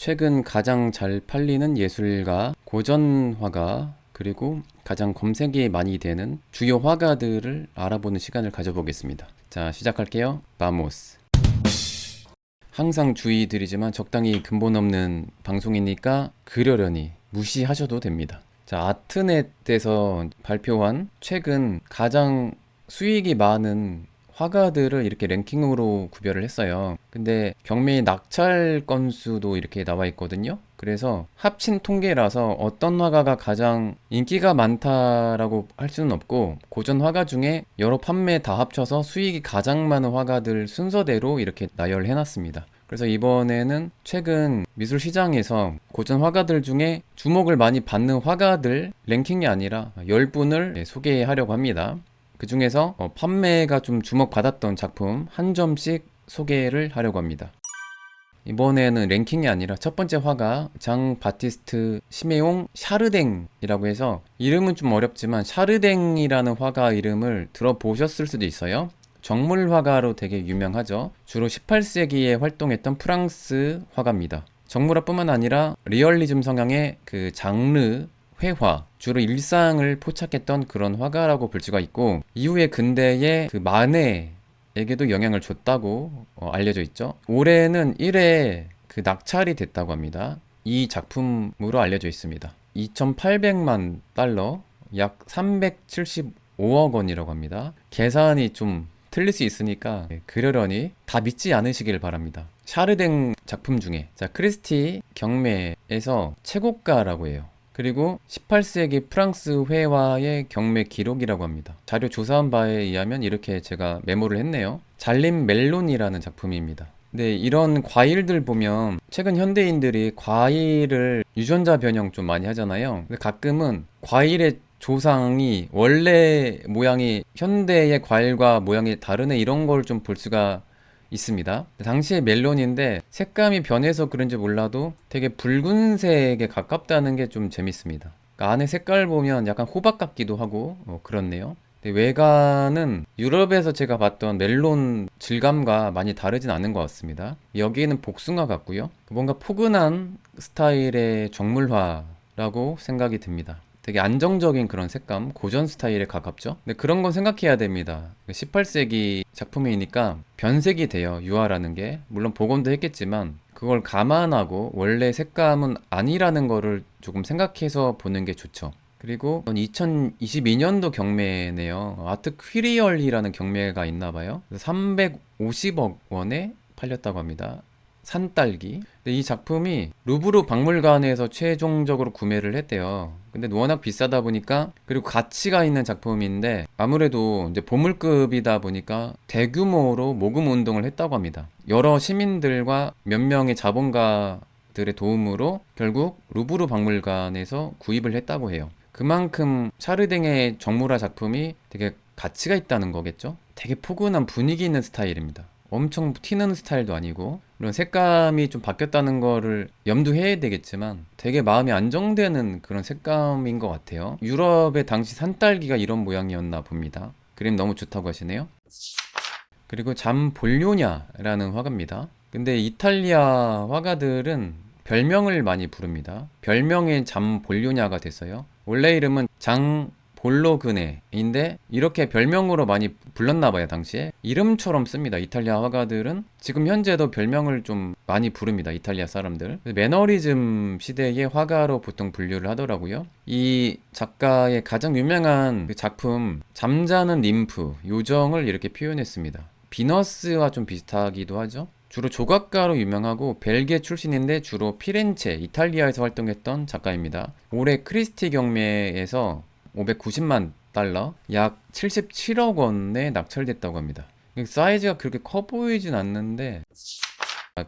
최근 가장 잘 팔리는 예술가, 고전 화가, 그리고 가장 검색이 많이 되는 주요 화가들을 알아보는 시간을 가져보겠습니다. 자, 시작할게요. 바모스. 항상 주의 드리지만 적당히 근본 없는 방송이니까 그러려니 무시하셔도 됩니다. 자, 아트넷에서 발표한 최근 가장 수익이 많은 화가들을 이렇게 랭킹으로 구별을 했어요. 근데 경매의 낙찰 건수도 이렇게 나와 있거든요. 그래서 합친 통계라서 어떤 화가가 가장 인기가 많다라고 할 수는 없고, 고전 화가 중에 여러 판매 다 합쳐서 수익이 가장 많은 화가들 순서대로 이렇게 나열해 놨습니다. 그래서 이번에는 최근 미술 시장에서 고전 화가들 중에 주목을 많이 받는 화가들 랭킹이 아니라 10분을 소개하려고 합니다. 그 중에서 판매가 좀 주목받았던 작품 한 점씩 소개를 하려고 합니다. 이번에는 랭킹이 아니라 첫 번째 화가 장 바티스트 시메옹 샤르댕이라고 해서, 이름은 좀 어렵지만 샤르댕이라는 화가 이름을 들어보셨을 수도 있어요. 정물 화가로 되게 유명하죠. 주로 18세기에 활동했던 프랑스 화가입니다. 정물화뿐만 아니라 리얼리즘 성향의 그 장르 회화, 주로 일상을 포착했던 그런 화가라고 볼 수가 있고, 이후에 근대의 그 마네에게도 영향을 줬다고 알려져 있죠. 올해는 1회 그 낙찰이 됐다고 합니다. 이 작품으로 알려져 있습니다. 2,800만 달러, 약 375억 원이라고 합니다. 계산이 좀 틀릴 수 있으니까 그러려니 다 믿지 않으시길 바랍니다. 샤르댕 작품 중에 크리스티 경매에서 최고가라고 해요. 그리고 18세기 프랑스 회화의 경매 기록이라고 합니다. 자료 조사한 바에 의하면 이렇게 제가 메모를 했네요. 잘린 멜론이라는 작품입니다. 근데 이런 과일들 보면 최근 현대인들이 과일을 유전자 변형 좀 많이 하잖아요. 근데 가끔은 과일의 조상이 원래 모양이 현대의 과일과 모양이 다르네, 이런 걸 좀 볼 수가 있습니다. 당시에 멜론인데 색감이 변해서 그런지 몰라도 되게 붉은색에 가깝다는 게 좀 재밌습니다. 그러니까 안에 색깔 보면 약간 호박 같기도 하고 그렇네요. 근데 외관은 유럽에서 제가 봤던 멜론 질감과 많이 다르진 않은 것 같습니다. 여기는 복숭아 같고요. 뭔가 포근한 스타일의 정물화라고 생각이 듭니다. 되게 안정적인 그런 색감, 고전 스타일에 가깝죠. 근데 그런 건 생각해야 됩니다. 18세기 작품이니까 변색이 돼요, 유화라는 게. 물론 복원도 했겠지만 그걸 감안하고 원래 색감은 아니라는 거를 조금 생각해서 보는 게 좋죠. 그리고 2022년도 경매네요. 아트 퀴리얼이라는 경매가 있나 봐요. 350억 원에 팔렸다고 합니다. 산딸기. 근데 이 작품이 루브르 박물관에서 최종적으로 구매를 했대요. 근데 워낙 비싸다 보니까, 그리고 가치가 있는 작품인데 아무래도 이제 보물급이다 보니까 대규모로 모금 운동을 했다고 합니다. 여러 시민들과 몇 명의 자본가들의 도움으로 결국 루브르 박물관에서 구입을 했다고 해요. 그만큼 샤르댕의 정물화 작품이 되게 가치가 있다는 거겠죠? 되게 포근한 분위기 있는 스타일입니다. 엄청 튀는 스타일도 아니고, 물론 색감이 좀 바뀌었다는 거를 염두해야 되겠지만 되게 마음이 안정되는 그런 색감인 것 같아요. 유럽의 당시 산딸기가 이런 모양이었나 봅니다. 그림 너무 좋다고 하시네요. 그리고 잠볼료냐라는 화가입니다. 근데 이탈리아 화가들은 별명을 많이 부릅니다. 별명이 잠볼료냐가 됐어요. 원래 이름은 장 볼로그네인데 이렇게 별명으로 많이 불렀나 봐요. 당시에 이름처럼 씁니다. 이탈리아 화가들은 지금 현재도 별명을 좀 많이 부릅니다. 이탈리아 사람들. 매너리즘 시대의 화가로 보통 분류를 하더라고요. 이 작가의 가장 유명한 그 작품 잠자는 ним프, 요정을 이렇게 표현했습니다. 비너스와 좀 비슷하기도 하죠. 주로 조각가로 유명하고 벨기에 출신인데 주로 피렌체, 이탈리아에서 활동했던 작가입니다. 올해 크리스티 경매에서 590만 달러, 약 77억 원에 낙찰됐다고 합니다. 사이즈가 그렇게 커 보이진 않는데,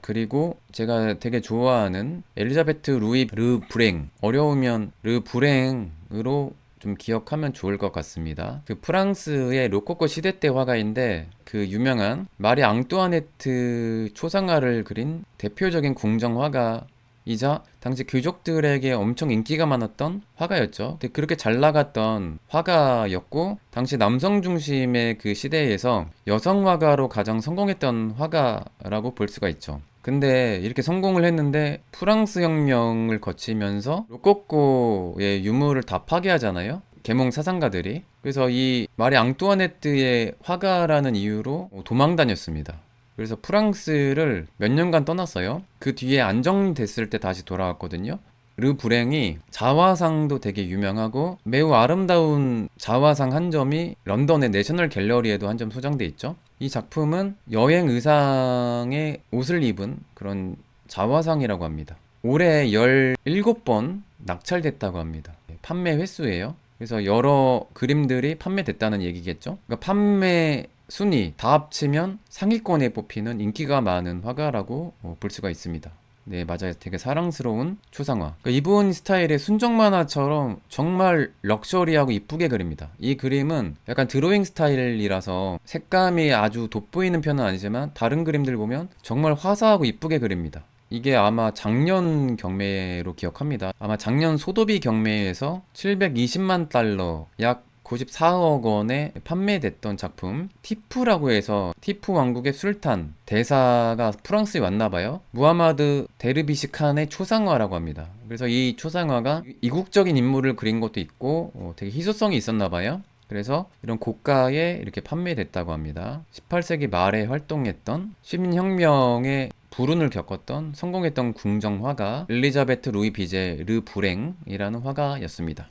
그리고 제가 되게 좋아하는 엘리자베트 루이 르 브랭, 어려우면 르 브랭으로 좀 기억하면 좋을 것 같습니다. 그 프랑스의 로코코 시대 때 화가인데 그 유명한 마리 앙뚜아네트 초상화를 그린 대표적인 궁정 화가 이자 당시 귀족들에게 엄청 인기가 많았던 화가였죠. 근데 그렇게 잘 나갔던 화가였고 당시 남성 중심의 그 시대에서 여성 화가로 가장 성공했던 화가라고 볼 수가 있죠. 근데 이렇게 성공을 했는데 프랑스 혁명을 거치면서 로코코의 유물을 다 파괴하잖아요. 계몽 사상가들이. 그래서 이 마리 앙뚜아네트의 화가라는 이유로 도망 다녔습니다. 그래서 프랑스를 몇 년간 떠났어요. 그 뒤에 안정됐을 때 다시 돌아왔거든요. 르 불행이 자화상도 되게 유명하고 매우 아름다운 자화상 한 점이 런던의 내셔널 갤러리에도 한 점 소장돼 있죠. 이 작품은 여행 의상의 옷을 입은 그런 자화상이라고 합니다. 올해 17번 낙찰됐다고 합니다. 판매 횟수예요. 그래서 여러 그림들이 판매됐다는 얘기겠죠. 그러니까 판매 순위 다 합치면 상위권에 뽑히는 인기가 많은 화가라고 볼 수가 있습니다. 네, 맞아요. 되게 사랑스러운 초상화. 그러니까 이분 스타일의 순정 만화처럼 정말 럭셔리하고 이쁘게 그립니다. 이 그림은 약간 드로잉 스타일이라서 색감이 아주 돋보이는 편은 아니지만 다른 그림들 보면 정말 화사하고 이쁘게 그립니다. 이게 아마 작년 경매로 기억합니다. 아마 작년 소도비 경매에서 720만 달러, 약 94억 원에 판매됐던 작품 티푸라고 해서 티푸 왕국의 술탄 대사가 프랑스에 왔나봐요. 무하마드 데르비시 칸의 초상화라고 합니다. 그래서 이 초상화가 이국적인 인물을 그린 것도 있고 되게 희소성이 있었나봐요. 그래서 이런 고가에 이렇게 판매됐다고 합니다. 18세기 말에 활동했던 시민혁명의 불운을 겪었던 성공했던 궁정화가 엘리자베트 루이 비제 르 불행이라는 화가였습니다.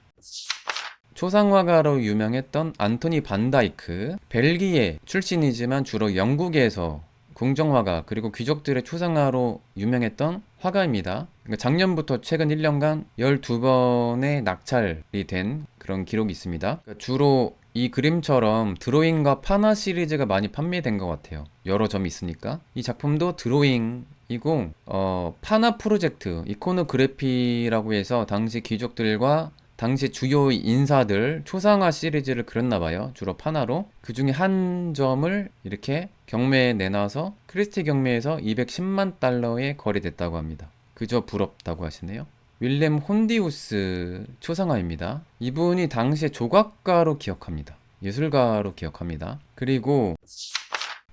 초상화가로 유명했던 안토니 반다이크, 벨기에 출신이지만 주로 영국에서 궁정화가 그리고 귀족들의 초상화로 유명했던 화가입니다. 그러니까 작년부터 최근 1년간 12번의 낙찰이 된 그런 기록이 있습니다. 그러니까 주로 이 그림처럼 드로잉과 파나 시리즈가 많이 판매된 것 같아요. 여러 점이 있으니까. 이 작품도 드로잉이고 파나 프로젝트, 이코노그래피라고 해서 당시 귀족들과 당시 주요 인사들 초상화 시리즈를 그렸나봐요. 주로 파나로. 그 중에 한 점을 이렇게 경매에 내놔서 크리스티 경매에서 210만 달러에 거래됐다고 합니다. 그저 부럽다고 하시네요. 윌렘 혼디우스 초상화입니다. 이분이 당시에 조각가로 기억합니다. 예술가로 기억합니다. 그리고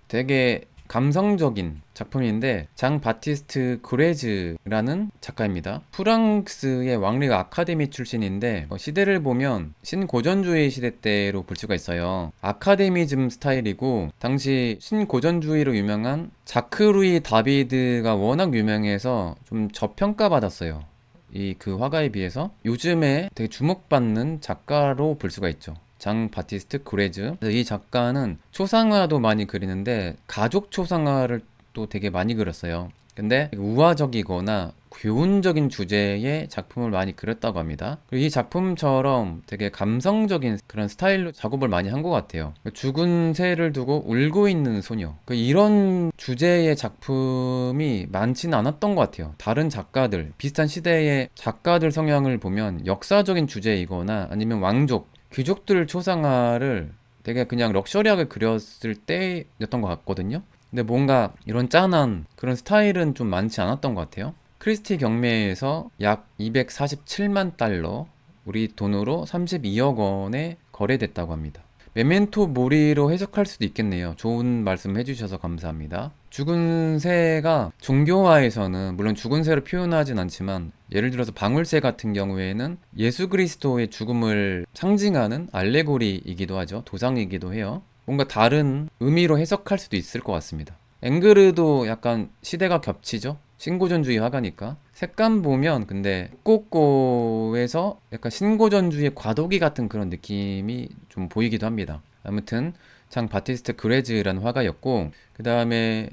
되게 감성적인 작품인데 장 바티스트 그레즈라는 작가입니다. 프랑스의 왕립 아카데미 출신인데 시대를 보면 신고전주의 시대 때로 볼 수가 있어요. 아카데미즘 스타일이고 당시 신고전주의로 유명한 자크 루이 다비드가 워낙 유명해서 좀 저평가받았어요. 이 그 화가에 비해서 요즘에 되게 주목받는 작가로 볼 수가 있죠. 장 바티스트 그레즈. 이 작가는 초상화도 많이 그리는데 가족 초상화를 또 되게 많이 그렸어요. 근데 우화적이거나 교훈적인 주제의 작품을 많이 그렸다고 합니다. 그리고 이 작품처럼 되게 감성적인 그런 스타일로 작업을 많이 한 것 같아요. 죽은 새를 두고 울고 있는 소녀. 이런 주제의 작품이 많지는 않았던 것 같아요. 다른 작가들, 비슷한 시대의 작가들 성향을 보면 역사적인 주제이거나 아니면 왕족, 귀족들 초상화를 되게 그냥 럭셔리하게 그렸을 때였던 것 같거든요. 근데 뭔가 이런 짠한 그런 스타일은 좀 많지 않았던 것 같아요. 크리스티 경매에서 약 247만 달러, 우리 돈으로 32억 원에 거래됐다고 합니다. 메멘토 모리로 해석할 수도 있겠네요. 좋은 말씀 해주셔서 감사합니다. 죽은 새가 종교화에서는 물론 죽은 새로 표현하진 않지만 예를 들어서 방울새 같은 경우에는 예수 그리스도의 죽음을 상징하는 알레고리이기도 하죠. 도상이기도 해요. 뭔가 다른 의미로 해석할 수도 있을 것 같습니다. 앵그르도 약간 시대가 겹치죠. 신고전주의 화가니까. 색감 보면 근데 꼬꼬에서 약간 신고전주의 과도기 같은 그런 느낌이 좀 보이기도 합니다. 아무튼 장 바티스트 그레즈라는 화가였고 그 다음에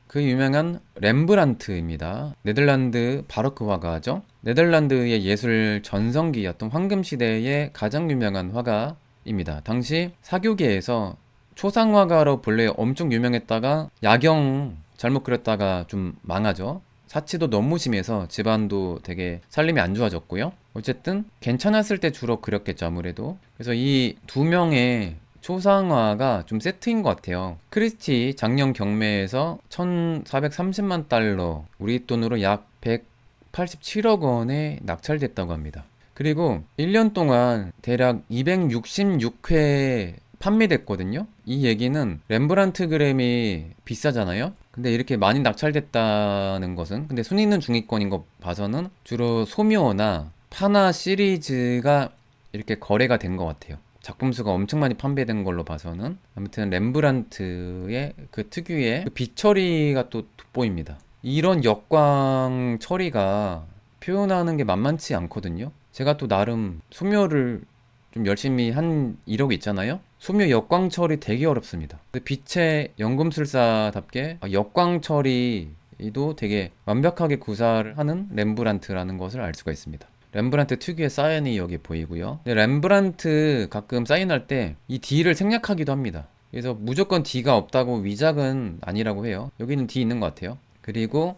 그 유명한 렘브란트입니다. 네덜란드 바로크 화가죠. 네덜란드의 예술 전성기였던 황금시대의 가장 유명한 화가입니다. 당시 사교계에서 초상화가로 본래 엄청 유명했다가 야경 잘못 그렸다가 좀 망하죠. 사치도 너무 심해서 집안도 되게 살림이 안 좋아졌고요. 어쨌든 괜찮았을 때 주로 그렸겠죠, 아무래도. 그래서 이 두 명의 초상화가 좀 세트인 것 같아요. 크리스티 작년 경매에서 1430만 달러, 우리 돈으로 약 187억 원에 낙찰됐다고 합니다. 그리고 1년 동안 대략 266회 판매됐거든요. 이 얘기는 렘브란트 그램이 비싸잖아요. 근데 이렇게 많이 낙찰됐다는 것은, 근데 순위는 중위권인 거 봐서는 주로 소묘나 파나 시리즈가 이렇게 거래가 된 것 같아요. 작품 수가 엄청 많이 판매된 걸로 봐서는. 아무튼 렘브란트의 그 특유의 그 빛 처리가 또 돋보입니다. 이런 역광 처리가 표현하는 게 만만치 않거든요. 제가 또 나름 소묘를 좀 열심히 한 이력이 있잖아요. 소묘 역광 처리 되게 어렵습니다. 그 빛의 연금술사답게 역광 처리도 되게 완벽하게 구사를 하는 렘브란트라는 것을 알 수가 있습니다. 렘브란트 특유의 사인이 여기 보이고요. 근데 렘브란트 가끔 사인할 때 이 D를 생략하기도 합니다. 그래서 무조건 D가 없다고 위작은 아니라고 해요. 여기는 D 있는 것 같아요. 그리고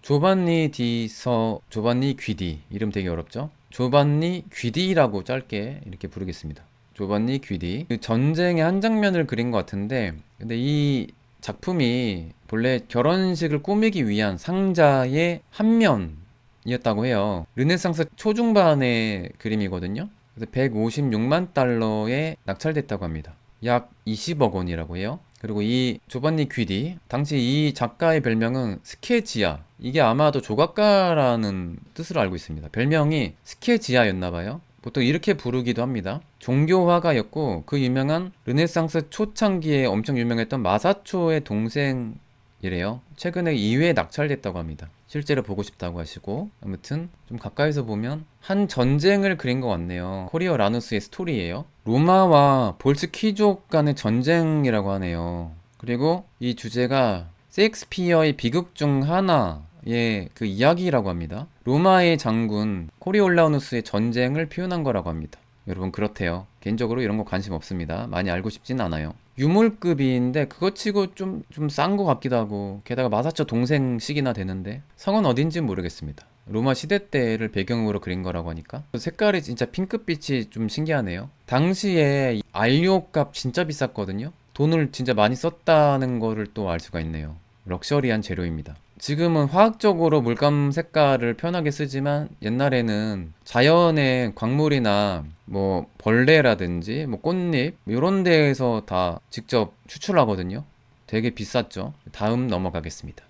조반니 귀디, 이름 되게 어렵죠? 조반니 귀디라고 짧게 이렇게 부르겠습니다. 조반니 귀디. 그 전쟁의 한 장면을 그린 것 같은데, 근데 이 작품이 본래 결혼식을 꾸미기 위한 상자의 한 면이었다고 해요. 르네상스 초중반의 그림이거든요. 그래서 156만 달러에 낙찰됐다고 합니다. 약 20억 원이라고 해요. 그리고 이 조반니 귀디, 당시 이 작가의 별명은 스케지아, 이게 아마도 조각가라는 뜻으로 알고 있습니다. 별명이 스케지아였나봐요. 보통 이렇게 부르기도 합니다. 종교화가였고 그 유명한 르네상스 초창기에 엄청 유명했던 마사초의 동생이래요. 최근에 2회 낙찰됐다고 합니다. 실제로 보고 싶다고 하시고, 아무튼 좀 가까이서 보면 한 전쟁을 그린 것 같네요. 코리오라누스의 스토리예요. 로마와 볼스키족 간의 전쟁이라고 하네요. 그리고 이 주제가 셰익스피어의 비극 중 하나의 그 이야기라고 합니다. 로마의 장군 코리올라누스의 전쟁을 표현한 거라고 합니다. 여러분 그렇대요. 개인적으로 이런 거 관심 없습니다. 많이 알고 싶진 않아요. 유물급인데 그거 치고 좀 싼 거 같기도 하고, 게다가 마사처 동생식이나 되는데 성은 어딘지 모르겠습니다. 로마 시대 때를 배경으로 그린 거라고 하니까 색깔이 진짜 핑크빛이 좀 신기하네요. 당시에 안료값 진짜 비쌌거든요. 돈을 진짜 많이 썼다는 거를 또 알 수가 있네요. 럭셔리한 재료입니다. 지금은 화학적으로 물감 색깔을 편하게 쓰지만 옛날에는 자연의 광물이나 뭐 벌레라든지 뭐 꽃잎 이런 데에서 다 직접 추출하거든요. 되게 비쌌죠. 다음 넘어가겠습니다.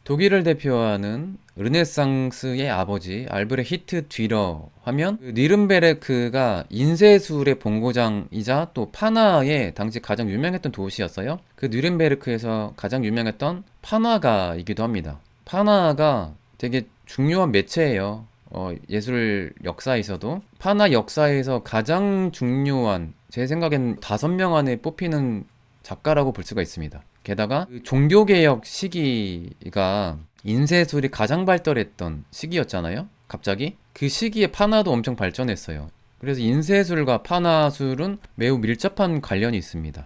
독일을 대표하는 르네상스의 아버지 알브레히트 뒤러 하면 그 니른베르크가 인쇄술의 본고장이자 또 파나의 당시 가장 유명했던 도시였어요. 그 니른베르크에서 가장 유명했던 파나가이기도 합니다. 파나가 되게 중요한 매체예요. 예술 역사에서도 파나 역사에서 가장 중요한, 제 생각엔 5명 안에 뽑히는 작가라고 볼 수가 있습니다. 게다가 그 종교개혁 시기가 인쇄술이 가장 발달했던 시기였잖아요. 갑자기 그 시기에 파나도 엄청 발전했어요. 그래서 인쇄술과 파나술은 매우 밀접한 관련이 있습니다.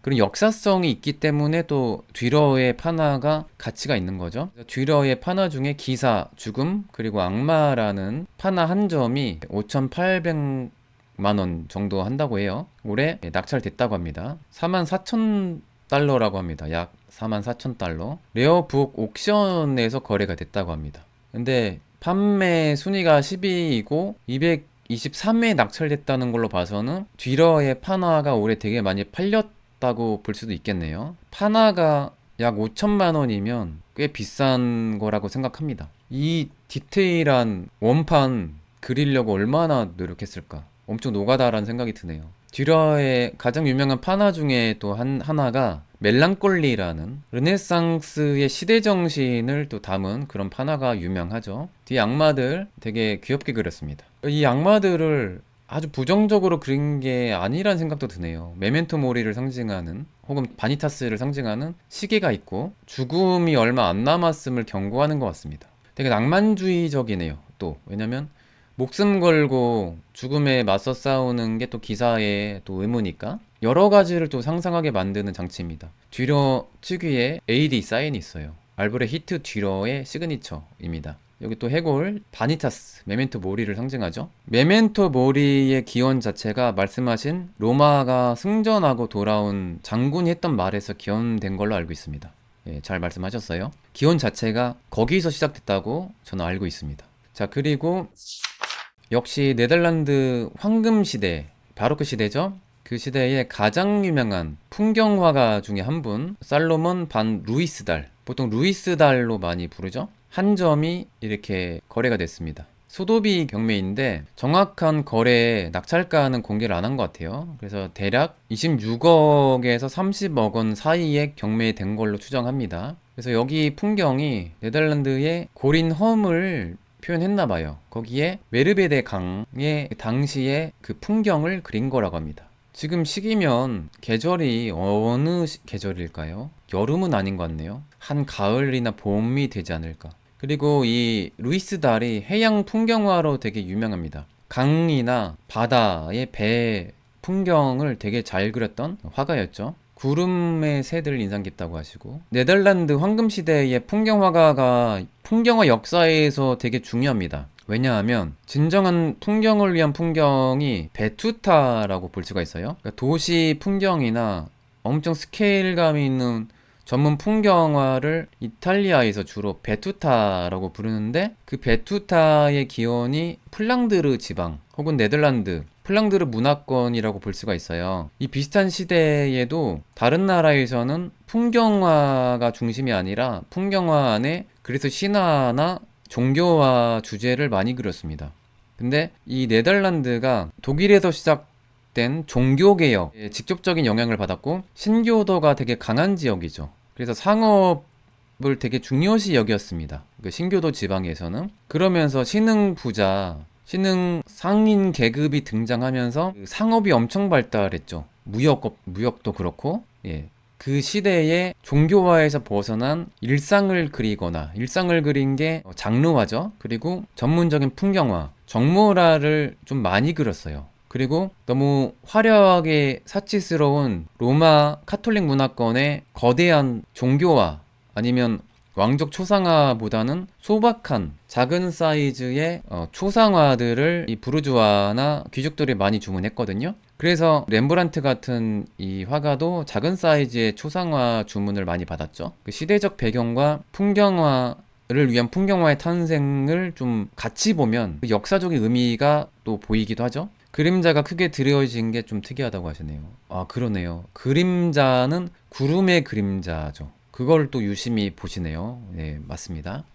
그리고 역사성이 있기 때문에 또 뒤러의 파나가 가치가 있는 거죠. 뒤러의 파나 중에 기사, 죽음, 그리고 악마라는 파나 한 점이 5,800만 원 정도 한다고 해요. 올해 낙찰됐다고 합니다. 44,000달러라고 합니다. 약 44,000달러. 레어북 옥션에서 거래가 됐다고 합니다. 근데 판매 순위가 10위이고 223회에 낙찰됐다는 걸로 봐서는 뒤러의 파나가 올해 되게 많이 팔렸다고 볼 수도 있겠네요. 파나가 약 5천만 원이면 꽤 비싼 거라고 생각합니다. 이 디테일한 원판 그리려고 얼마나 노력했을까? 엄청 노가다라는 생각이 드네요. 뒤러의 가장 유명한 파나 중에 또 하나가 멜랑콜리라는 르네상스의 시대정신을 또 담은 그런 파나가 유명하죠. 뒤에 악마들 되게 귀엽게 그렸습니다. 이 악마들을 아주 부정적으로 그린 게 아니란 생각도 드네요. 메멘토 모리를 상징하는, 혹은 바니타스를 상징하는 시계가 있고 죽음이 얼마 안 남았음을 경고하는 것 같습니다. 되게 낭만주의적이네요. 또 왜냐면 목숨 걸고 죽음에 맞서 싸우는 게 또 기사의 또 의무니까 여러 가지를 또 상상하게 만드는 장치입니다. 뒤러 특유의 AD 사인이 있어요. 알브레히트 뒤러의 시그니처입니다. 여기 또 해골 바니타스, 메멘토 모리를 상징하죠. 메멘토 모리의 기원 자체가 말씀하신 로마가 승전하고 돌아온 장군이 했던 말에서 기원된 걸로 알고 있습니다. 예, 잘 말씀하셨어요. 기원 자체가 거기서 시작됐다고 저는 알고 있습니다. 자, 그리고 역시 네덜란드 황금 시대, 바로크 시대죠. 그 시대에 가장 유명한 풍경화가 중에 한 분, 살로몬 반 루이스달, 보통 루이스달로 많이 부르죠. 한 점이 이렇게 거래가 됐습니다. 소도비 경매인데 정확한 거래에 낙찰가는 공개를 안 한 것 같아요. 그래서 대략 26억에서 30억 원 사이에 경매된 걸로 추정합니다. 그래서 여기 풍경이 네덜란드의 고린 험을 표현했나 봐요. 거기에 메르베데 강의 당시의 그 풍경을 그린 거라고 합니다. 지금 시기면 계절이 어느 계절일까요? 여름은 아닌 것 같네요. 한 가을이나 봄이 되지 않을까. 그리고 이 루이스 달이 해양 풍경화로 되게 유명합니다. 강이나 바다의 배 풍경을 되게 잘 그렸던 화가였죠. 구름의 새들 인상 깊다고 하시고, 네덜란드 황금시대의 풍경화 역사에서 되게 중요합니다. 왜냐하면 진정한 풍경을 위한 풍경이 베투타라고 볼 수가 있어요. 그러니까 도시 풍경이나 엄청 스케일감이 있는 전문 풍경화를 이탈리아에서 주로 베투타라고 부르는데, 그 베투타의 기원이 플랑드르 지방 혹은 네덜란드 플랑드르 문화권이라고 볼 수가 있어요. 이 비슷한 시대에도 다른 나라에서는 풍경화가 중심이 아니라 풍경화 안에 그래서 신화나 종교화 주제를 많이 그렸습니다. 근데 이 네덜란드가 독일에서 시작된 종교개혁에 직접적인 영향을 받았고 신교도가 되게 강한 지역이죠. 그래서 상업을 되게 중요시 여겼습니다. 그 신교도 지방에서는. 그러면서 신흥 부자, 신흥 상인 계급이 등장하면서 그 상업이 엄청 발달했죠. 무역도 그렇고, 예. 그 시대에 종교화에서 벗어난 일상을 그리거나, 일상을 그린 게 장르화죠. 그리고 전문적인 풍경화, 정모라를 좀 많이 그렸어요. 그리고 너무 화려하게 사치스러운 로마 카톨릭 문화권의 거대한 종교화, 아니면 왕족 초상화보다는 소박한 작은 사이즈의 초상화들을 이 부르주아나 귀족들이 많이 주문했거든요. 그래서 렘브란트 같은 이 화가도 작은 사이즈의 초상화 주문을 많이 받았죠. 그 시대적 배경과 풍경화를 위한 풍경화의 탄생을 좀 같이 보면 그 역사적인 의미가 또 보이기도 하죠. 그림자가 크게 드려진 게 좀 특이하다고 하시네요. 아, 그러네요. 그림자는 구름의 그림자죠. 그걸 또 유심히 보시네요. 네, 맞습니다.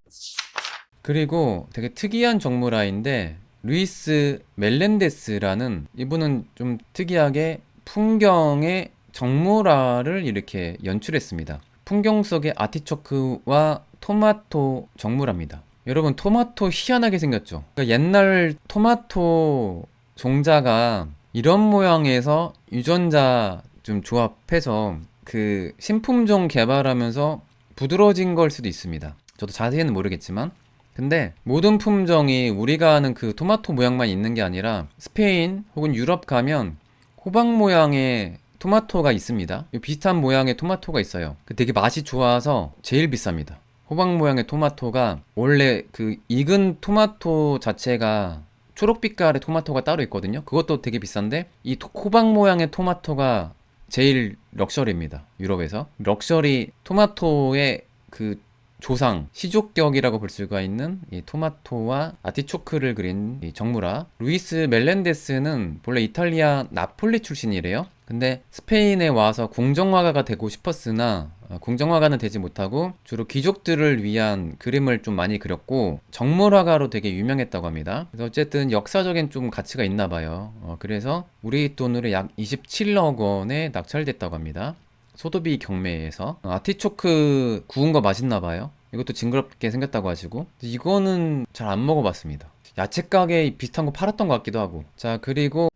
그리고 되게 특이한 정무라인데 루이스 멜렌데스라는 이분은 좀 특이하게 풍경의 정모라를 이렇게 연출했습니다. 풍경 속의 아티초크와 토마토 정무랍니다. 여러분, 토마토 희한하게 생겼죠? 그러니까 옛날 토마토 종자가 이런 모양에서 유전자 좀 조합해서 그 신품종 개발하면서 부드러워진 걸 수도 있습니다. 저도 자세히는 모르겠지만, 근데 모든 품종이 우리가 아는 그 토마토 모양만 있는 게 아니라 스페인 혹은 유럽 가면 호박 모양의 토마토가 있습니다. 비슷한 모양의 토마토가 있어요. 되게 맛이 좋아서 제일 비쌉니다. 호박 모양의 토마토가 원래 그 익은 토마토 자체가 초록빛깔의 토마토가 따로 있거든요. 그것도 되게 비싼데 이 호박 모양의 토마토가 제일 럭셔리입니다. 유럽에서. 럭셔리 토마토의 그 조상, 시족격이라고 볼 수가 있는 이 토마토와 아티초크를 그린 이 정무라. 루이스 멜렌데스는 본래 이탈리아 나폴리 출신이래요. 근데 스페인에 와서 궁정화가가 되고 싶었으나 궁정화가는 되지 못하고 주로 귀족들을 위한 그림을 좀 많이 그렸고 정물화가로 되게 유명했다고 합니다. 그래서 어쨌든 역사적인 좀 가치가 있나 봐요. 그래서 우리 돈으로 약 27억 원에 낙찰됐다고 합니다. 소도비 경매에서. 아티초크 구운 거 맛있나 봐요. 이것도 징그럽게 생겼다고 하시고, 이거는 잘 안 먹어봤습니다. 야채 가게에 비슷한 거 팔았던 것 같기도 하고. 자, 그리고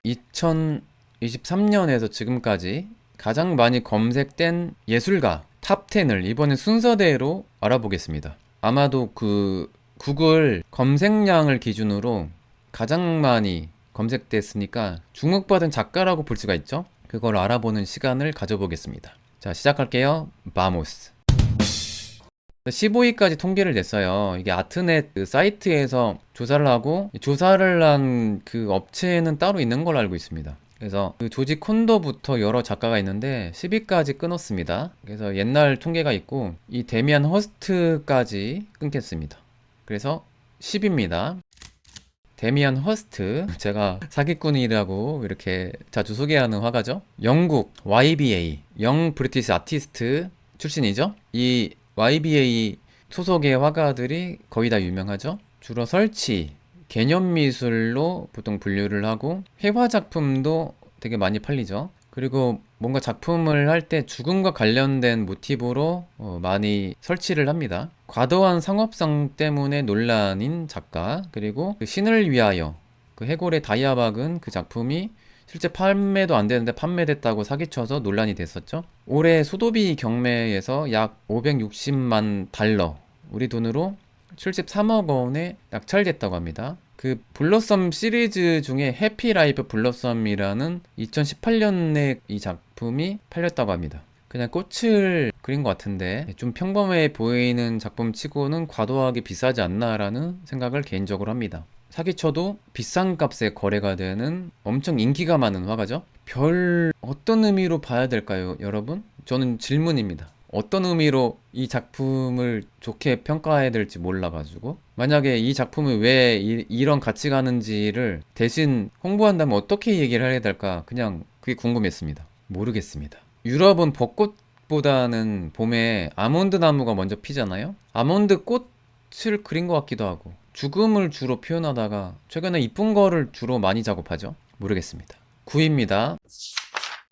2023년에서 지금까지 가장 많이 검색된 예술가 탑10을 이번에 순서대로 알아보겠습니다. 아마도 그 구글 검색량을 기준으로 가장 많이 검색됐으니까 주목받은 작가라고 볼 수가 있죠. 그걸 알아보는 시간을 가져보겠습니다. 자, 시작할게요. 바모스. 15위까지 통계를 냈어요. 이게 아트넷 그 사이트에서 조사를 하고, 조사를 한 그 업체는 따로 있는 걸로 알고 있습니다. 그래서 그 조지 콘도부터 여러 작가가 있는데 10위까지 끊었습니다. 그래서 옛날 통계가 있고 이 데미안 허스트까지 끊겠습니다. 그래서 10입니다. 데미안 허스트, 제가 사기꾼이라고 이렇게 자주 소개하는 화가죠. 영국 YBA, 영 브리티시 아티스트 출신이죠. 이 YBA 소속의 화가들이 거의 다 유명하죠. 주로 설치, 개념 미술로 보통 분류를 하고 회화 작품도 되게 많이 팔리죠. 그리고 뭔가 작품을 할 때 죽음과 관련된 모티브로 많이 설치를 합니다. 과도한 상업성 때문에 논란인 작가, 그리고 그 신을 위하여 그 해골의 다이아박은 그 작품이 실제 판매도 안 되는데 판매됐다고 사기쳐서 논란이 됐었죠. 올해 소도비 경매에서 약 560만 달러, 우리 돈으로 73억 원에 낙찰됐다고 합니다. 그 블러썸 시리즈 중에 해피라이프 블러썸이라는 2018년에 이 작품이 팔렸다고 합니다. 그냥 꽃을 그린 것 같은데 좀 평범해 보이는 작품 치고는 과도하게 비싸지 않나라는 생각을 개인적으로 합니다. 사기쳐도 비싼 값에 거래가 되는 엄청 인기가 많은 화가죠. 별 어떤 의미로 봐야 될까요, 여러분? 저는 질문입니다. 어떤 의미로 이 작품을 좋게 평가해야 될지 몰라가지고 만약에 이 작품이 왜 이런 가치가 하는지를 대신 홍보한다면 어떻게 얘기를 해야 될까 그냥 그게 궁금했습니다. 모르겠습니다. 유럽은 벚꽃보다는 봄에 아몬드 나무가 먼저 피잖아요. 아몬드 꽃을 그린 것 같기도 하고 죽음을 주로 표현하다가 최근에 이쁜 거를 주로 많이 작업하죠. 모르겠습니다. 9위입니다.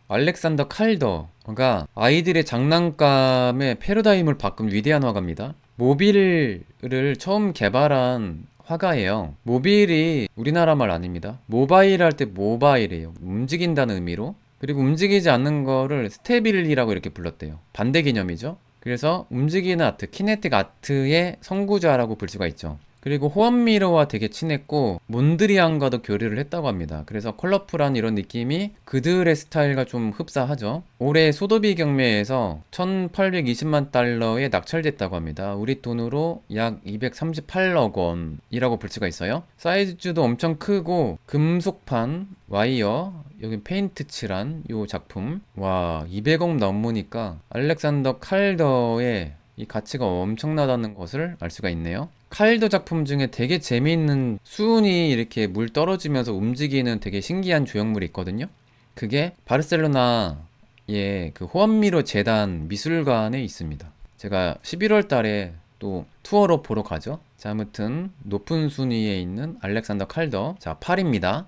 알렉산더 칼더가 아이들의 장난감의 패러다임을 바꾼 위대한 화가입니다. 모빌을 처음 개발한 화가예요. 모빌이 우리나라 말 아닙니다. 모바일 할 때 모바일이에요. 움직인다는 의미로. 그리고 움직이지 않는 거를 스테빌리라고 이렇게 불렀대요. 반대 개념이죠. 그래서 움직이는 아트, 키네틱 아트의 선구자라고 볼 수가 있죠. 그리고 호암미러와 되게 친했고 몬드리안과도 교류를 했다고 합니다. 그래서 컬러풀한 이런 느낌이 그들의 스타일과 좀 흡사하죠. 올해 소도비 경매에서 1820만 달러에 낙찰됐다고 합니다. 우리 돈으로 약 238억 원이라고 볼 수가 있어요. 사이즈도 엄청 크고 금속판, 와이어, 여기 페인트 칠한 이 작품, 와 200억 넘으니까 알렉산더 칼더의 이 가치가 엄청나다는 것을 알 수가 있네요. 칼더 작품 중에 되게 재미있는 수은이 이렇게 물 떨어지면서 움직이는 되게 신기한 조형물이 있거든요. 그게 바르셀로나의 그 호암미로 재단 미술관에 있습니다. 제가 11월 달에 또 투어로 보러 가죠. 자, 아무튼 높은 순위에 있는 알렉산더 칼더. 자, 8입니다.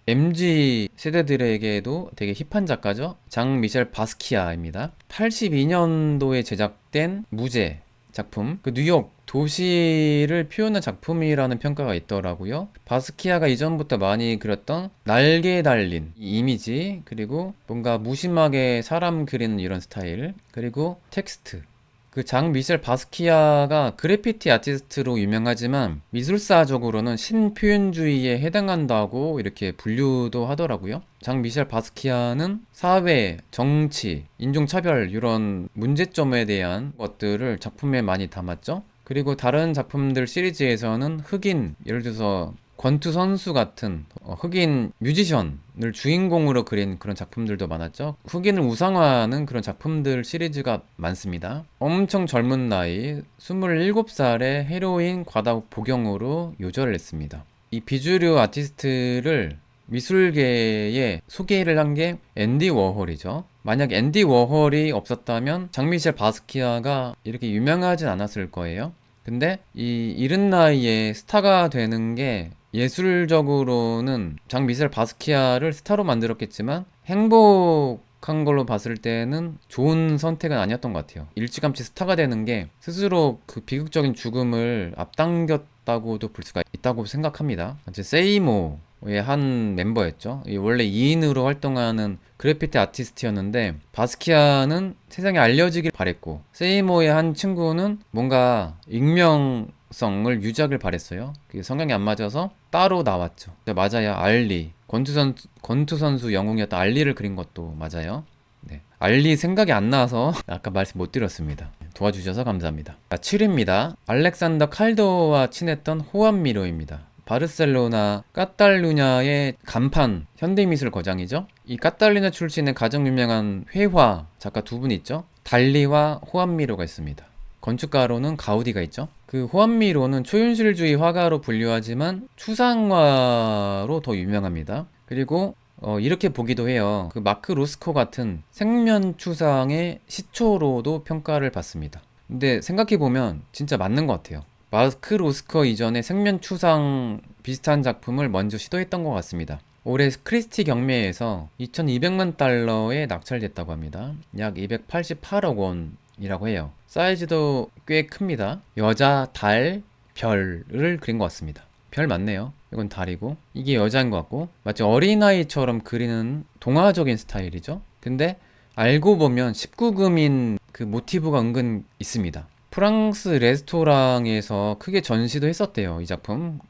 MZ 세대들에게도 되게 힙한 작가죠. 장 미셸 바스키아입니다. 82년도에 제작된 무제 작품, 그 뉴욕 도시를 표현한 작품이라는 평가가 있더라고요. 바스키아가 이전부터 많이 그렸던 날개 달린 이 이미지, 그리고 뭔가 무심하게 사람 그리는 이런 스타일, 그리고 텍스트. 그 장 미셸 바스키아가 그래피티 아티스트로 유명하지만 미술사적으로는 신표현주의에 해당한다고 이렇게 분류도 하더라고요. 장 미셸 바스키아는 사회, 정치, 인종차별 이런 문제점에 대한 것들을 작품에 많이 담았죠. 그리고 다른 작품들 시리즈에서는 흑인, 예를 들어서 권투 선수 같은 흑인 뮤지션을 주인공으로 그린 그런 작품들도 많았죠. 흑인을 우상화하는 그런 작품들 시리즈가 많습니다. 엄청 젊은 나이 27살에 헤로인 과다 복용으로 요절을 했습니다. 이 비주류 아티스트를 미술계에 소개를 한 게 앤디 워홀이죠. 만약 앤디 워홀이 없었다면 장미셸 바스키아가 이렇게 유명하진 않았을 거예요. 근데 이 이른 나이에 스타가 되는 게 예술적으로는 장 미셸 바스키아를 스타로 만들었겠지만 행복한 걸로 봤을 때는 좋은 선택은 아니었던 것 같아요. 일찌감치 스타가 되는 게 스스로 그 비극적인 죽음을 앞당겼다고도 볼 수가 있다고 생각합니다. 세이모의 한 멤버였죠. 원래 2인으로 활동하는 그래피티 아티스트였는데 바스키아는 세상에 알려지길 바랬고 세이모의 한 친구는 뭔가 익명성을 유지하길 바랬어요. 그게 성향이 안 맞아서 따로 나왔죠. 맞아요. 알리. 권투 선수 영웅이었던 알리를 그린 것도 맞아요. 네. 알리 생각이 안 나서 아까 말씀 못 드렸습니다. 도와주셔서 감사합니다. 자, 7위입니다. 알렉산더 칼더와 친했던 호암 미러입니다. 바르셀로나 까탈루냐의 간판 현대미술 거장이죠. 이 까탈루냐 출신의 가장 유명한 회화 작가 두 분 있죠. 달리와 호암미로가 있습니다. 건축가로는 가우디가 있죠. 그 호암미로는 초현실주의 화가로 분류하지만 추상화로 더 유명합니다. 그리고 이렇게 보기도 해요. 그 마크 로스코 같은 생면 추상의 시초로도 평가를 받습니다. 근데 생각해보면 진짜 맞는 것 같아요. 마크 로스코 이전에 생면 추상 비슷한 작품을 먼저 시도했던 것 같습니다. 올해 크리스티 경매에서 2200만 달러에 낙찰됐다고 합니다. 약 288억 원이라고 해요. 사이즈도 꽤 큽니다. 여자, 달, 별을 그린 것 같습니다. 별 맞네요. 이건 달이고 이게 여자인 것 같고 마치 어린아이처럼 그리는 동화적인 스타일이죠. 근데 알고 보면 19금인 그 모티브가 은근 있습니다. 프랑스 레스토랑에서 크게 전시도 했었대요, 이 작품.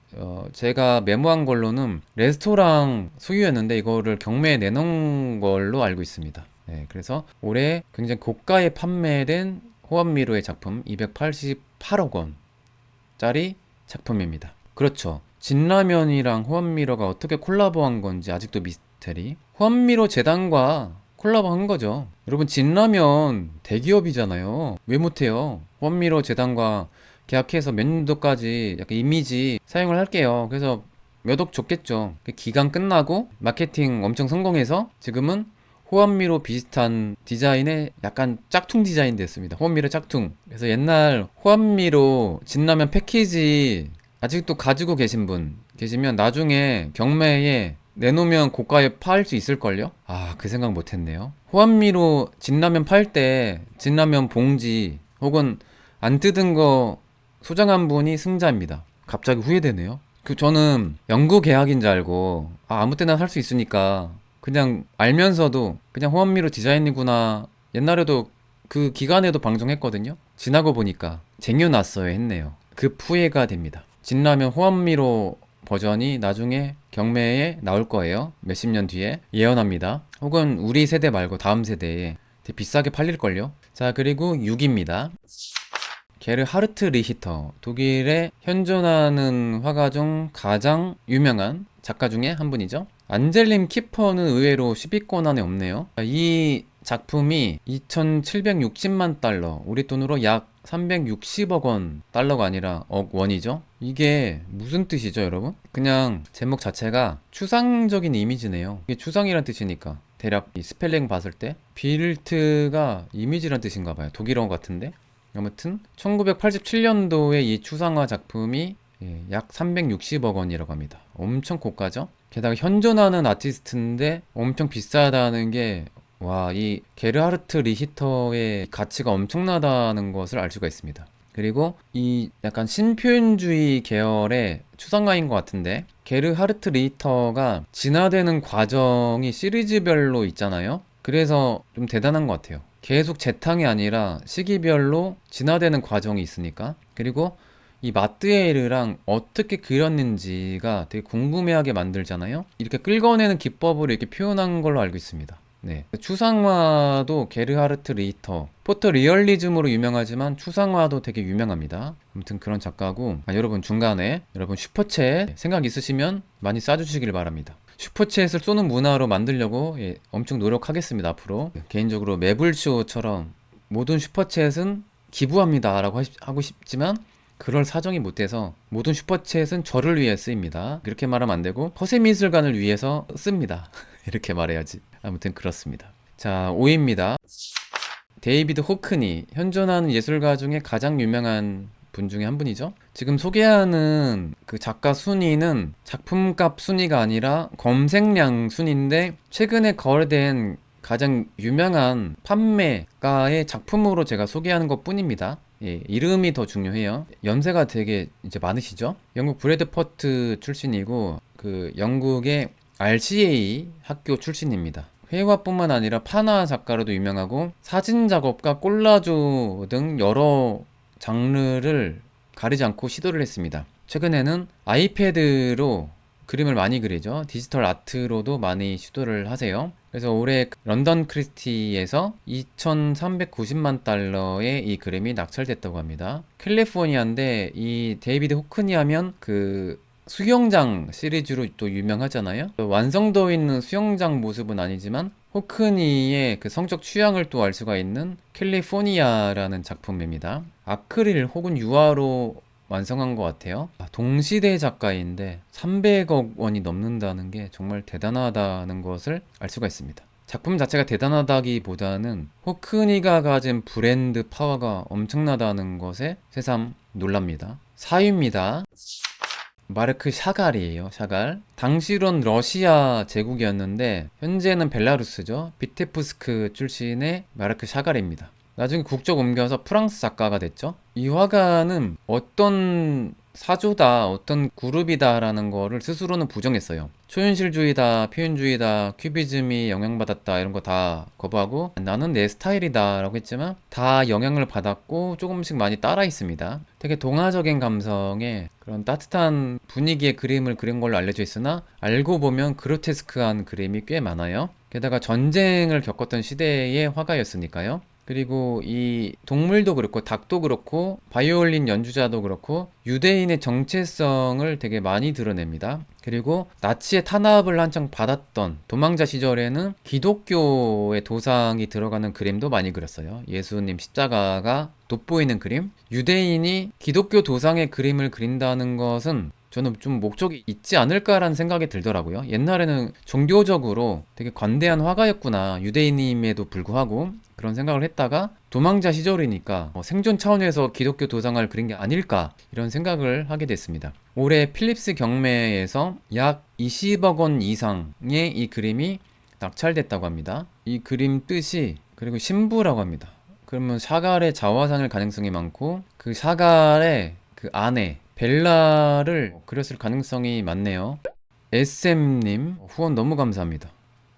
제가 메모한 걸로는 레스토랑 소유였는데 이거를 경매에 내놓은 걸로 알고 있습니다. 네, 그래서 올해 굉장히 고가에 판매된 호암미로의 작품 288억 원짜리 작품입니다. 그렇죠. 진라면이랑 호암미로가 어떻게 콜라보한 건지 아직도 미스테리. 호암미로 재단과 콜라보한 거죠. 여러분 진라면 대기업이잖아요. 왜 못해요? 호암미로 재단과 계약해서 몇 년도까지 약간 이미지 사용을 할게요. 그래서 몇 억 줬겠죠. 기간 끝나고 마케팅 엄청 성공해서 지금은 호암미로 비슷한 디자인의 약간 짝퉁 디자인 됐습니다. 호암미로 짝퉁. 그래서 옛날 호암미로 진라면 패키지 아직도 가지고 계신 분 계시면 나중에 경매에 내놓으면 고가에 팔 수 있을걸요? 아, 그 생각 못했네요. 호암미로 진라면 팔 때 진라면 봉지 혹은 안 뜯은 거 소장한 분이 승자입니다. 갑자기 후회되네요. 저는 연구 계약인 줄 알고 아무 때나 살 수 있으니까 그냥 알면서도 그냥 호암미로 디자인이구나. 옛날에도 그 기간에도 방송했거든요. 지나고 보니까 쟁여놨어야 했네요. 급 후회가 됩니다. 진라면 호암미로 버전이 나중에 경매에 나올 거예요. 몇십 년 뒤에 예언합니다. 혹은 우리 세대 말고 다음 세대에 되게 비싸게 팔릴걸요. 자, 그리고 6입니다. 게르하르트 리히터, 독일의 현존하는 화가 중 가장 유명한 작가 중에 한 분이죠. 안젤림 키퍼는 의외로 10위권 안에 없네요. 이 작품이 2760만 달러, 우리 돈으로 약 360억 원, 달러가 아니라 억 원이죠. 이게 무슨 뜻이죠, 여러분? 그냥 제목 자체가 추상적인 이미지네요. 이게 추상이란 뜻이니까 대략 이 스펠링 봤을 때 빌트가 이미지란 뜻인가 봐요. 독일어 같은데. 아무튼 1987년도에 이 추상화 작품이 약 360억 원이라고 합니다. 엄청 고가죠? 게다가 현존하는 아티스트인데 엄청 비싸다는 게 와, 이 게르하르트 리히터의 가치가 엄청나다는 것을 알 수가 있습니다. 그리고 이 약간 신표현주의 계열의 추상화인 것 같은데 게르하르트 리히터가 진화되는 과정이 시리즈별로 있잖아요. 그래서 좀 대단한 것 같아요. 계속 재탕이 아니라 시기별로 진화되는 과정이 있으니까. 그리고 이 마뜨에르랑 어떻게 그렸는지가 되게 궁금해하게 만들잖아요. 이렇게 끌어내는 기법으로 이렇게 표현한 걸로 알고 있습니다. 네. 추상화도 게르하르트 리히터, 포토 리얼리즘으로 유명하지만 추상화도 되게 유명합니다. 아무튼 그런 작가고, 여러분 중간에 여러분 슈퍼챗 생각 있으시면 많이 쏴주시길 바랍니다. 슈퍼챗을 쏘는 문화로 만들려고 엄청 노력하겠습니다. 앞으로 개인적으로 매불쇼처럼 모든 슈퍼챗은 기부합니다 라고 하고 싶지만 그럴 사정이 못 돼서 모든 슈퍼챗은 저를 위해 쓰입니다. 그렇게 말하면 안 되고 허세미술관을 위해서 씁니다. 이렇게 말해야지. 아무튼 그렇습니다. 자, 5위입니다. 데이비드 호크니, 현존하는 예술가 중에 가장 유명한 분 중에 한 분이죠. 지금 소개하는 그 작가 순위는 작품값 순위가 아니라 검색량 순위인데 최근에 거래된 가장 유명한 판매가의 작품으로 제가 소개하는 것 뿐입니다. 예, 이름이 더 중요해요. 연세가 되게 이제 많으시죠? 영국 브래드퍼트 출신이고 그 영국의 RCA 학교 출신입니다. 회화뿐만 아니라 판화 작가로도 유명하고 사진 작업과 콜라주 등 여러 장르를 가리지 않고 시도를 했습니다. 최근에는 아이패드로 그림을 많이 그리죠. 디지털 아트로도 많이 시도를 하세요. 그래서 올해 런던 크리스티에서 2390만 달러의 이 그림이 낙찰됐다고 합니다. 캘리포니아인데 이 데이비드 호크니 하면 그 수영장 시리즈로 또 유명하잖아요. 완성도 있는 수영장 모습은 아니지만 호크니의 그 성적 취향을 또 알 수가 있는 캘리포니아라는 작품입니다. 아크릴 혹은 유화로 완성한 것 같아요. 동시대 작가인데 300억 원이 넘는다는 게 정말 대단하다는 것을 알 수가 있습니다. 작품 자체가 대단하다기보다는 호크니가 가진 브랜드 파워가 엄청나다는 것에 새삼 놀랍니다. 4위입니다. 마르크 샤갈이에요. 샤갈. 당시론 러시아 제국이었는데 현재는 벨라루스죠. 비테프스크 출신의 마르크 샤갈입니다. 나중에 국적 옮겨서 프랑스 작가가 됐죠. 이 화가는 어떤 사조다, 어떤 그룹이다라는 거를 스스로는 부정했어요. 초현실주의다, 표현주의다, 큐비즘이 영향받았다 이런 거 다 거부하고 나는 내 스타일이다 라고 했지만 다 영향을 받았고 조금씩 많이 따라 있습니다. 되게 동화적인 감성의 그런 따뜻한 분위기의 그림을 그린 걸로 알려져 있으나 알고 보면 그로테스크한 그림이 꽤 많아요. 게다가 전쟁을 겪었던 시대의 화가였으니까요. 그리고 이 동물도 그렇고 닭도 그렇고 바이올린 연주자도 그렇고 유대인의 정체성을 되게 많이 드러냅니다. 그리고 나치의 탄압을 한창 받았던 도망자 시절에는 기독교의 도상이 들어가는 그림도 많이 그렸어요. 예수님 십자가가 돋보이는 그림. 유대인이 기독교 도상의 그림을 그린다는 것은 저는 좀 목적이 있지 않을까라는 생각이 들더라고요. 옛날에는 종교적으로 되게 관대한 화가였구나, 유대인임에도 불구하고 그런 생각을 했다가 도망자 시절이니까 생존 차원에서 기독교 도상을 그린 게 아닐까 이런 생각을 하게 됐습니다. 올해 필립스 경매에서 약 20억 원 이상의 이 그림이 낙찰됐다고 합니다. 이 그림 뜻이 그리고 신부라고 합니다. 그러면 샤갈의 자화상일 가능성이 많고 그 샤갈의 그 아내 벨라를 그렸을 가능성이 많네요. SM님 후원 너무 감사합니다.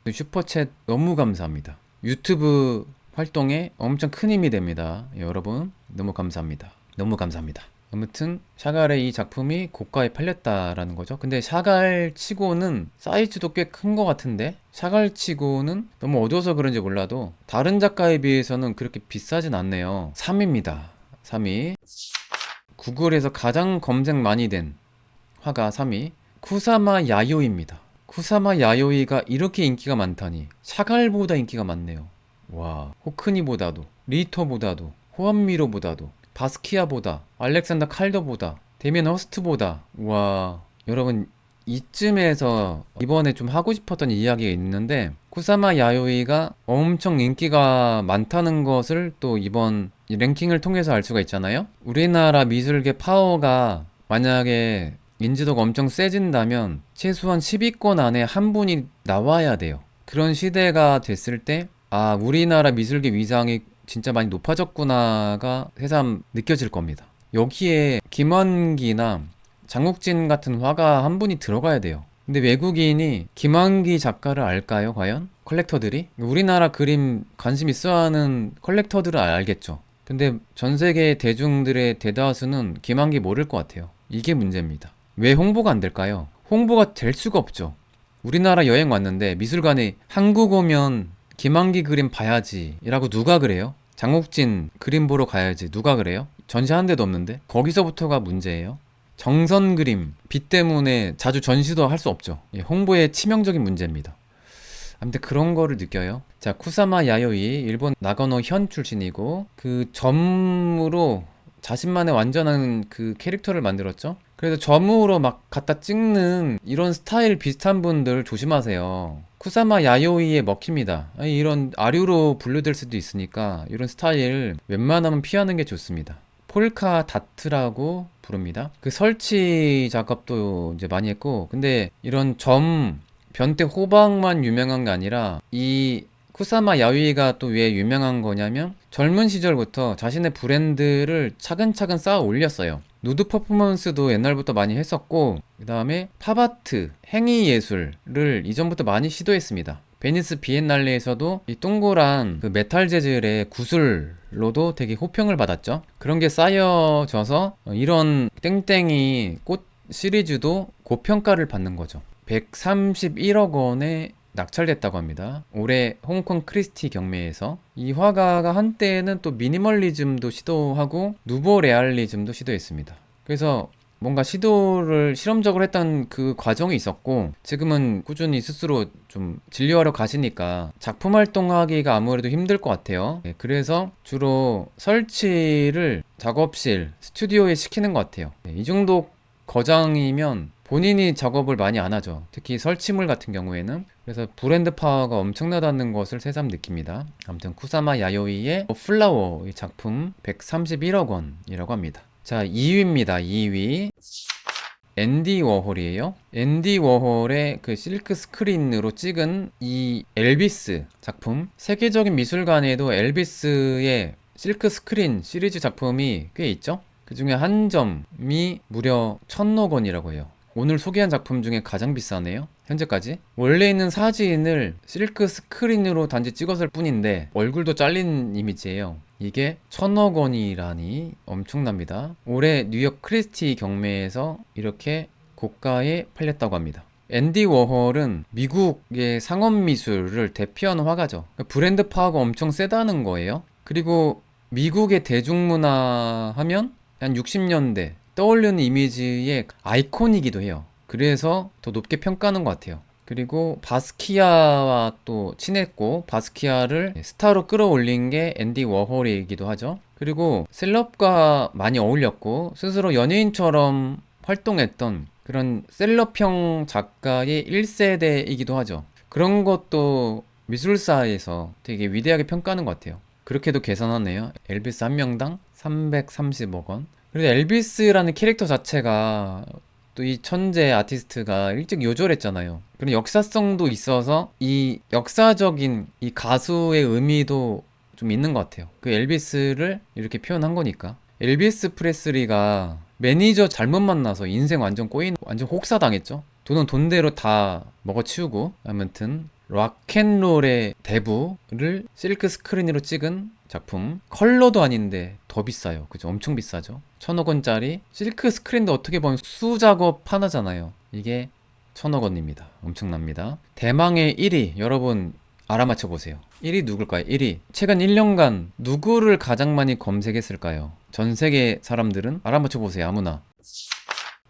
슈퍼챗 너무 감사합니다. 유튜브 활동에 엄청 큰 힘이 됩니다. 여러분 너무 감사합니다. 너무 감사합니다. 아무튼 샤갈의 이 작품이 고가에 팔렸다라는 거죠. 근데 샤갈 치고는 사이즈도 꽤 큰 것 같은데 샤갈 치고는 너무 어두워서 그런지 몰라도 다른 작가에 비해서는 그렇게 비싸진 않네요. 3위입니다. 3위. 구글에서 가장 검색 많이 된 화가 3위 쿠사마 야요이입니다. 쿠사마 야요이가 이렇게 인기가 많다니. 샤갈보다 인기가 많네요. 와, 호크니보다도 리토보다도 호암미로보다도 바스키아보다 알렉산더 칼더보다 데미안 허스트보다. 와, 여러분 이쯤에서 이번에 좀 하고 싶었던 이야기가 있는데 쿠사마 야요이가 엄청 인기가 많다는 것을 또 이번 이 랭킹을 통해서 알 수가 있잖아요. 우리나라 미술계 파워가 만약에 인지도가 엄청 세진다면 최소한 10위권 안에 한 분이 나와야 돼요. 그런 시대가 됐을 때 아, 우리나라 미술계 위상이 진짜 많이 높아졌구나가 새삼 느껴질 겁니다. 여기에 김환기나 장욱진 같은 화가 한 분이 들어가야 돼요. 근데 외국인이 김환기 작가를 알까요, 과연? 컬렉터들이? 우리나라 그림 관심 있어 하는 컬렉터들은 알겠죠. 근데 전 세계 대중들의 대다수는 김환기 모를 것 같아요. 이게 문제입니다. 왜 홍보가 안 될까요? 홍보가 될 수가 없죠. 우리나라 여행 왔는데 미술관에 한국 오면 김환기 그림 봐야지 이라고 누가 그래요? 장욱진 그림 보러 가야지 누가 그래요? 전시하는 데도 없는데? 거기서부터가 문제예요. 정선 그림, 빛 때문에 자주 전시도 할 수 없죠. 홍보의 치명적인 문제입니다. 아무튼 그런 거를 느껴요. 자, 쿠사마 야요이, 일본 나가노 현 출신이고 그 점으로 자신만의 완전한 그 캐릭터를 만들었죠. 그래서 점으로 막 갖다 찍는 이런 스타일 비슷한 분들 조심하세요. 쿠사마 야요이에 먹힙니다. 아니, 이런 아류로 분류될 수도 있으니까 이런 스타일 웬만하면 피하는 게 좋습니다. 폴카 다트라고 부릅니다. 그 설치 작업도 이제 많이 했고, 근데 이런 점, 변태 호박만 유명한 게 아니라 이 쿠사마 야요이가 또 왜 유명한 거냐면 젊은 시절부터 자신의 브랜드를 차근차근 쌓아 올렸어요. 누드 퍼포먼스도 옛날부터 많이 했었고 그 다음에 팝아트, 행위예술을 이전부터 많이 시도했습니다. 베니스 비엔날레에서도 이 동그란 그 메탈 재질의 구슬로도 되게 호평을 받았죠. 그런 게 쌓여져서 이런 땡땡이 꽃 시리즈도 고평가를 받는 거죠. 131억 원에 낙찰됐다고 합니다. 올해 홍콩 크리스티 경매에서. 이 화가가 한때는 또 미니멀리즘도 시도하고 누보 레알리즘도 시도했습니다. 그래서 뭔가 실험적으로 했던 그 과정이 있었고, 지금은 꾸준히 스스로 좀 진료하러 가시니까 작품 활동하기가 아무래도 힘들 것 같아요. 네, 그래서 주로 설치를 작업실, 스튜디오에 시키는 것 같아요. 네, 이 정도 거장이면 본인이 작업을 많이 안 하죠. 특히 설치물 같은 경우에는. 그래서 브랜드 파워가 엄청나다는 것을 새삼 느낍니다. 아무튼 쿠사마 야요이의 플라워 이 작품 131억 원이라고 합니다. 자, 2위입니다. 2위. 앤디 워홀이에요. 앤디 워홀의 그 실크 스크린으로 찍은 이 엘비스 작품. 세계적인 미술관에도 엘비스의 실크 스크린 시리즈 작품이 꽤 있죠. 그 중에 한 점이 무려 1,000억 원이라고 해요. 오늘 소개한 작품 중에 가장 비싸네요. 현재까지. 원래 있는 사진을 실크 스크린으로 단지 찍었을 뿐인데 얼굴도 잘린 이미지예요. 이게 1,000억 원이라니 엄청납니다. 올해 뉴욕 크리스티 경매에서 이렇게 고가에 팔렸다고 합니다. 앤디 워홀은 미국의 상업 미술을 대표하는 화가죠. 브랜드 파워가 엄청 세다는 거예요. 그리고 미국의 대중문화 하면 한 60년대 떠올리는 이미지의 아이콘이기도 해요. 그래서 더 높게 평가하는 것 같아요. 그리고 바스키아와 또 친했고 바스키아를 스타로 끌어올린 게 앤디 워홀이기도 하죠. 그리고 셀럽과 많이 어울렸고 스스로 연예인처럼 활동했던 그런 셀럽형 작가의 1세대이기도 하죠. 그런 것도 미술사에서 되게 위대하게 평가하는 것 같아요. 그렇게도 계산하네요. 엘비스 한 명당 330억 원. 그리고 엘비스라는 캐릭터 자체가 또 이 천재 아티스트가 일찍 요절했잖아요. 그런 역사성도 있어서 이 역사적인 이 가수의 의미도 좀 있는 것 같아요. 그 엘비스를 이렇게 표현한 거니까. 엘비스 프레슬리가 매니저 잘못 만나서 인생 완전 꼬인, 완전 혹사당했죠. 돈은 돈대로 다 먹어치우고. 아무튼 락앤롤의 대부를 실크 스크린으로 찍은 작품. 컬러도 아닌데 더 비싸요. 그죠? 엄청 비싸죠. 1,000억 원짜리 실크 스크린도 어떻게 보면 수작업 하나잖아요. 이게 1,000억 원입니다. 엄청납니다. 대망의 1위 여러분 알아맞혀 보세요. 1위 누굴까요? 1위. 최근 1년간 누구를 가장 많이 검색했을까요? 전 세계 사람들은 알아맞혀 보세요. 아무나.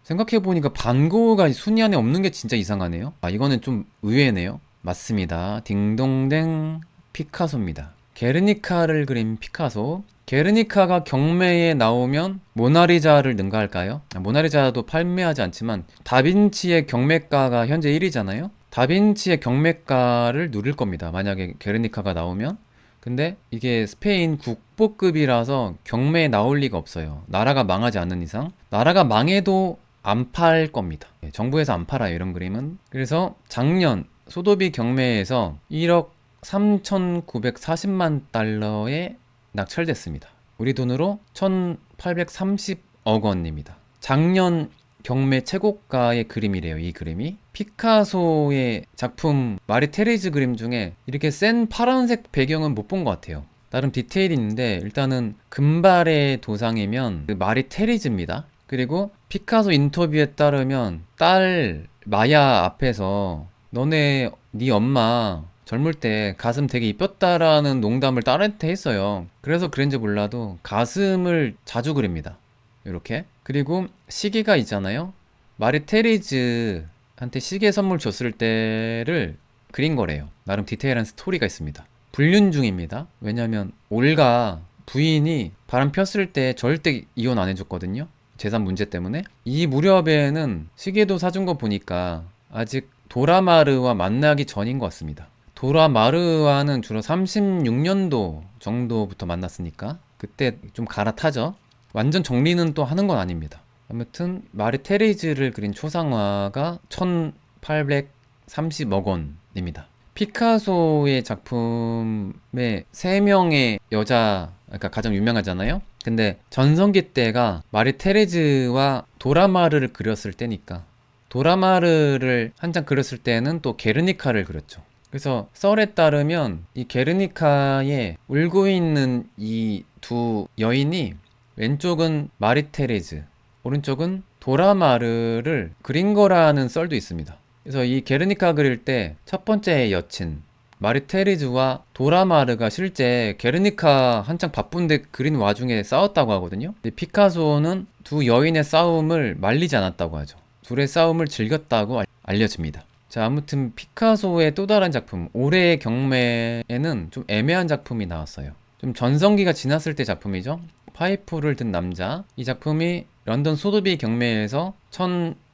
생각해보니까 반 고흐가 순위 안에 없는 게 진짜 이상하네요. 아, 이거는 좀 의외네요. 맞습니다. 딩동댕 피카소입니다. 게르니카를 그린 피카소. 게르니카가 경매에 나오면 모나리자를 능가할까요? 모나리자도 판매하지 않지만 다빈치의 경매가가 현재 1위잖아요. 다빈치의 경매가를 누릴 겁니다. 만약에 게르니카가 나오면. 근데 이게 스페인 국보급이라서 경매에 나올 리가 없어요. 나라가 망하지 않는 이상. 나라가 망해도 안 팔 겁니다. 정부에서 안 팔아요, 이런 그림은. 그래서 작년 소도비 경매에서 1억 3,940만 달러에 낙찰됐습니다. 우리 돈으로 1,830억 원입니다. 작년 경매 최고가의 그림이래요, 이 그림이. 피카소의 작품 마리 테레즈 그림 중에 이렇게 센 파란색 배경은 못 본 것 같아요. 나름 디테일이 있는데 일단은 금발의 도상이면 그 마리 테레즈입니다. 그리고 피카소 인터뷰에 따르면 딸 마야 앞에서 너네 네 엄마 젊을 때 가슴 되게 이뻤다라는 농담을 딸한테 했어요. 그래서 그런지 몰라도 가슴을 자주 그립니다. 이렇게. 그리고 시계가 있잖아요. 마리 테리즈한테 시계 선물 줬을 때를 그린 거래요. 나름 디테일한 스토리가 있습니다. 불륜 중입니다. 왜냐면 올가 부인이 바람 폈을 때 절대 이혼 안 해줬거든요. 재산 문제 때문에. 이 무렵에는 시계도 사준 거 보니까 아직 도라마르와 만나기 전인 것 같습니다. 도라마르와는 주로 36년도 정도부터 만났으니까 그때 좀 갈아타죠. 완전 정리는 또 하는 건 아닙니다. 아무튼 마리 테레즈를 그린 초상화가 1,830억 원입니다. 피카소의 작품에 3명의 여자, 그러니까 가장 유명하잖아요. 근데 전성기 때가 마리 테레즈와 도라마르를 그렸을 때니까 도라마르를 한 장 그렸을 때는 또 게르니카를 그렸죠. 그래서 썰에 따르면 이 게르니카에 울고 있는 이 두 여인이 왼쪽은 마리 테레즈, 오른쪽은 도라마르를 그린 거라는 썰도 있습니다. 그래서 이 게르니카 그릴 때 첫 번째 여친 마르테리즈와 도라마르가 실제 게르니카 한창 바쁜데 그린 와중에 싸웠다고 하거든요. 근데 피카소는 두 여인의 싸움을 말리지 않았다고 하죠. 둘의 싸움을 즐겼다고 알려집니다. 자, 아무튼 피카소의 또 다른 작품, 올해의 경매에는 좀 애매한 작품이 나왔어요. 좀 전성기가 지났을 때 작품이죠. 파이프를 든 남자. 이 작품이 런던 소더비 경매에서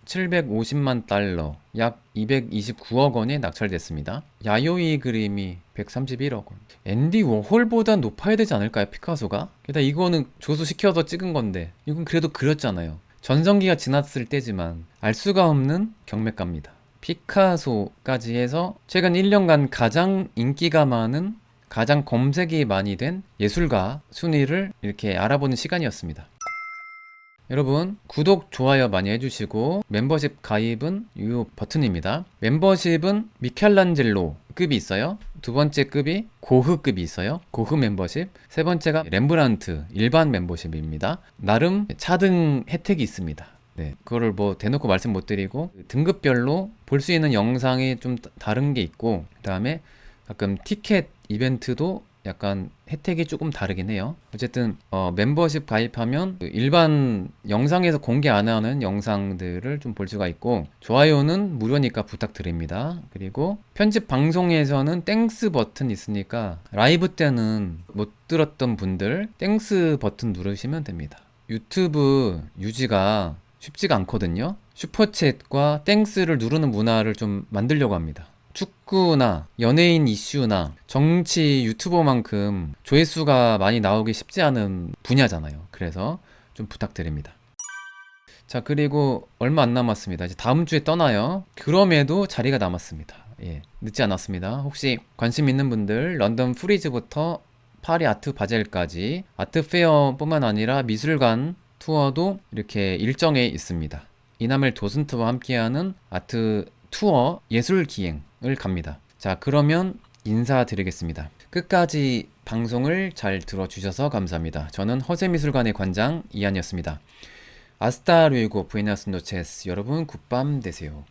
1750만 달러, 약 229억 원에 낙찰됐습니다. 야요이 그림이 131억 원. 앤디 워홀보다 높아야 되지 않을까요, 피카소가? 게다가 이거는 조수시켜서 찍은 건데, 이건 그래도 그렸잖아요. 전성기가 지났을 때지만 알 수가 없는 경매가입니다. 피카소까지 해서 최근 1년간 가장 인기가 많은, 가장 검색이 많이 된 예술가 순위를 이렇게 알아보는 시간이었습니다. 여러분, 구독, 좋아요 많이 해주시고 멤버십 가입은 이 버튼입니다. 멤버십은 미켈란젤로 급이 있어요. 두 번째 급이 고흐급이 있어요. 고흐 멤버십. 세 번째가 렘브란트 일반 멤버십입니다. 나름 차등 혜택이 있습니다. 네, 그거를 뭐 대놓고 말씀 못 드리고 등급별로 볼 수 있는 영상이 좀 다른 게 있고, 그 다음에 가끔 티켓 이벤트도 약간 혜택이 조금 다르긴 해요. 어쨌든 멤버십 가입하면 일반 영상에서 공개 안 하는 영상들을 좀 볼 수가 있고, 좋아요는 무료니까 부탁드립니다. 그리고 편집 방송에서는 땡스 버튼 있으니까 라이브 때는 못 들었던 분들 땡스 버튼 누르시면 됩니다. 유튜브 유지가 쉽지가 않거든요. 슈퍼챗과 땡스를 누르는 문화를 좀 만들려고 합니다. 축구나 연예인 이슈나 정치 유튜버만큼 조회수가 많이 나오기 쉽지 않은 분야잖아요. 그래서 좀 부탁드립니다. 자, 그리고 얼마 안 남았습니다. 이제 다음 주에 떠나요. 그럼에도 자리가 남았습니다. 예, 늦지 않았습니다. 혹시 관심 있는 분들 런던 프리즈부터 파리 아트 바젤까지 아트 페어뿐만 아니라 미술관 투어도 이렇게 일정에 있습니다. 이남일 도슨트와 함께하는 아트 투어 예술 기행을 갑니다. 자, 그러면 인사드리겠습니다. 끝까지 방송을 잘 들어주셔서 감사합니다. 저는 허세미술관의 관장 이한이었습니다. 아스타 루이고 부에나스 노체스. 여러분 굿밤 되세요.